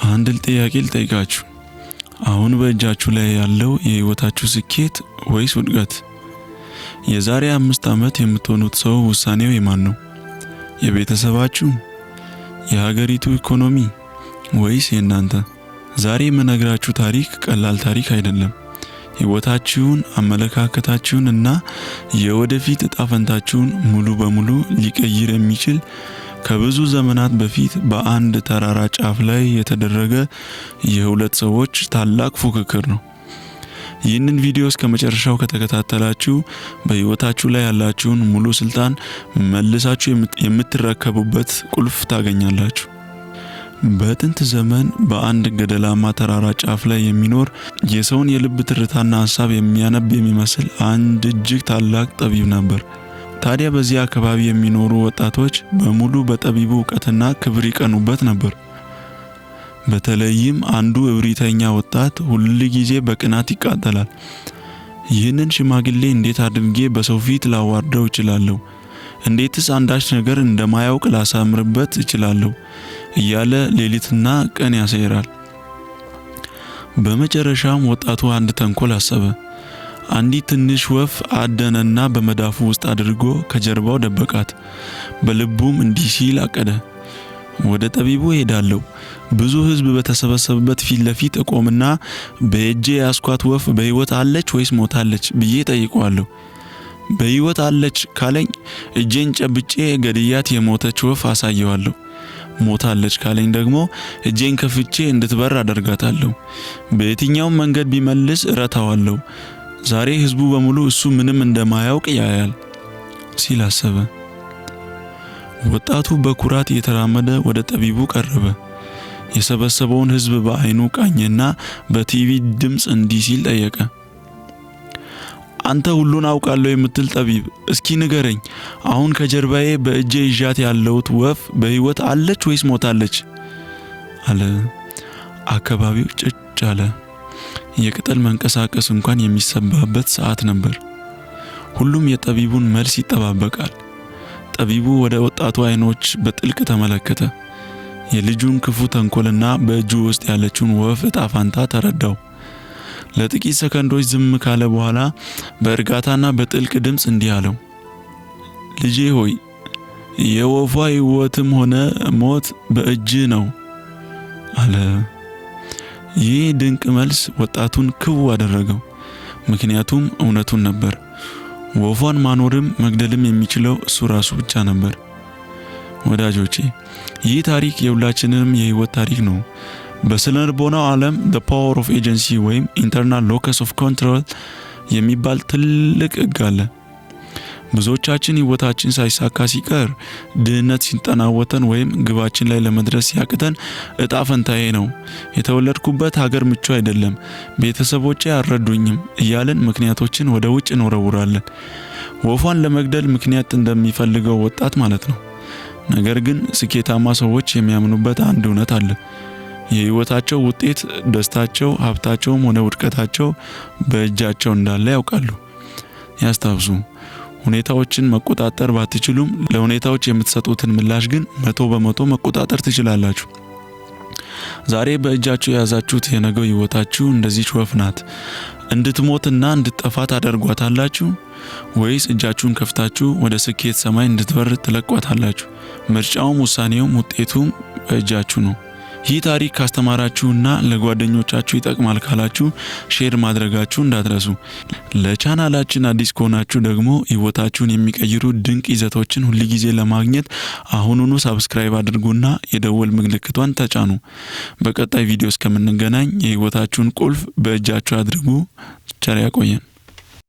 አንድ ጥያቄ ልጠይቃችሁ። አሁን በእጃችሁ ላይ ያለው የህይወታችሁ ስኬት ወይስ ውድቀት? የዛሬ 5 ዓመት የምትሆኑት ሰው ውሳኔው የማን ነው? የቤተሰባችሁ፣ የሀገሪቱ ኢኮኖሚ ወይስ የእናንተ? ዛሬ የምነግራችሁ ታሪክ ቀላል ታሪክ አይደለም። ህይወታችሁን፣ አመለካከታችሁን እና የወደፊት እጣ ፈንታችሁን ሙሉ በሙሉ ሊቀይር የሚችል ከብዙ ዘመናት በፊት በአንድ ተራራ ጫፍ ላይ የተደረገ የሁለት ሰዎች ታላቅ ፉክክር ነው። ይህንን ቪዲዮ እስከመጨረሻው ከተከታተላችሁ በህይወታችሁ ላይ ያላችሁን ሙሉ ስልጣን መልሳችሁ የምትረከቡበት ቁልፍ ታገኛላችሁ። በጥንት ዘመን በአንድ ገደላማ ተራራ ጫፍ ላይ የሚኖር የሰውን የልብ ትርታና ሐሳብ የሚያነብ የሚመስል አንድ እጅግ ታላቅ ጠቢብ ነበር። ታዲያ በዚህ አካባቢ የሚኖሩ ወጣቶች በሙሉ በጠቢቡ ዕውቀትና ክብር ይቀኑበት ነበር። በተለይም አንዱ እብሪተኛ ወጣት ሁል ጊዜ በቅናት ይቃጠላል። ይህንን ሽማግሌ እንዴት አድርጌ በሰው ፊት ላዋርደው እችላለሁ? እንዴትስ አንዳች ነገር እንደማያውቅ ላሳምርበት እችላለሁ? እያለ ሌሊትና ቀን ያሰይራል። በመጨረሻም ወጣቱ አንድ ተንኮል አሰበ። አንዲት ትንሽ ወፍ አደነና በመዳፉ ውስጥ አድርጎ ከጀርባው ደበቃት። በልቡም እንዲህ ሲል አቀደ፣ ወደ ጠቢቡ ሄዳለሁ። ብዙ ሕዝብ በተሰበሰበበት ፊት ለፊት እቆምና በእጄ ያስኳት ወፍ በሕይወት አለች ወይስ ሞታለች ብዬ ጠይቀዋለሁ። በሕይወት አለች ካለኝ እጄን ጨብጬ ገድያት የሞተች ወፍ አሳየዋለሁ። ሞታለች ካለኝ ደግሞ እጄን ከፍቼ እንድትበር አደርጋታለሁ። በየትኛውም መንገድ ቢመልስ እረታዋለሁ። ዛሬ ህዝቡ በሙሉ እሱ ምንም እንደማያውቅ ያያል ሲል አሰበ። ወጣቱ በኩራት እየተራመደ ወደ ጠቢቡ ቀረበ። የሰበሰበውን ህዝብ በአይኑ ቃኘና በቲቪ ድምጽ እንዲህ ሲል ጠየቀ፣ አንተ ሁሉን አውቃለሁ የምትል ጠቢብ፣ እስኪ ንገረኝ፣ አሁን ከጀርባዬ በእጄ ይዣት ያለውት ወፍ በሕይወት አለች ወይስ ሞታለች? አለ። አካባቢው ጭጭ አለ። የቅጠል መንቀሳቀስ እንኳን የሚሰማበት ሰዓት ነበር። ሁሉም የጠቢቡን መልስ ይጠባበቃል። ጠቢቡ ወደ ወጣቱ አይኖች በጥልቅ ተመለከተ። የልጁን ክፉ ተንኮልና በእጁ ውስጥ ያለችውን ወፍ እጣ ፋንታ ተረዳው። ለጥቂት ሰከንዶች ዝም ካለ በኋላ በእርጋታና በጥልቅ ድምጽ እንዲህ አለው፣ ልጄ ሆይ፣ የወፏ ሕይወትም ሆነ ሞት በእጅ ነው አለ። ይህ ድንቅ መልስ ወጣቱን ክው አደረገው። ምክንያቱም እውነቱን ነበር። ወፏን ማኖርም መግደልም የሚችለው እሱ ራሱ ብቻ ነበር። ወዳጆቼ፣ ይህ ታሪክ የሁላችንም የህይወት ታሪክ ነው። በስነልቦናው ዓለም the power of agency ወይም internal locus of control የሚባል ትልቅ ሕግ አለ። ብዙዎቻችን ህይወታችን ሳይሳካ ሲቀር፣ ድህነት ሲጠናወተን ወይም ግባችን ላይ ለመድረስ ሲያቅተን እጣ ፈንታዬ ነው፣ የተወለድኩበት ሀገር ምቹ አይደለም፣ ቤተሰቦቼ አልረዱኝም እያልን ምክንያቶችን ወደ ውጭ እንወረውራለን። ወፏን ለመግደል ምክንያት እንደሚፈልገው ወጣት ማለት ነው። ነገር ግን ስኬታማ ሰዎች የሚያምኑበት አንድ እውነት አለ። የህይወታቸው ውጤት፣ ደስታቸው፣ ሀብታቸውም ሆነ ውድቀታቸው በእጃቸው እንዳለ ያውቃሉ። ያስታውሱ፣ ሁኔታዎችን መቆጣጠር ባትችሉም ለሁኔታዎች የምትሰጡትን ምላሽ ግን 100% መቆጣጠር ትችላላችሁ። ዛሬ በእጃችሁ የያዛችሁት የነገው ህይወታችሁ እንደዚህ ወፍ ናት። እንድትሞትና እንድትጠፋ ታደርጓታላችሁ ወይስ እጃችሁን ከፍታችሁ ወደ ስኬት ሰማይ እንድትበር ትለቋታላችሁ? ምርጫውም ውሳኔውም ውጤቱም በእጃችሁ ነው። ይህ ታሪክ ካስተማራችሁና ለጓደኞቻችሁ ይጠቅማል ካላችሁ ሼር ማድረጋችሁ እንዳትረሱ። ለቻናላችን አዲስ ከሆናችሁ ደግሞ ህይወታችሁን የሚቀይሩ ድንቅ ይዘቶችን ሁሉ ጊዜ ለማግኘት አሁኑኑ ሰብስክራይብ አድርጉና የደወል ምልክቷን ተጫኑ። በቀጣይ ቪዲዮ እስከምንገናኝ የህይወታችሁን ቁልፍ በእጃችሁ አድርጉ። ቸር ያቆየን።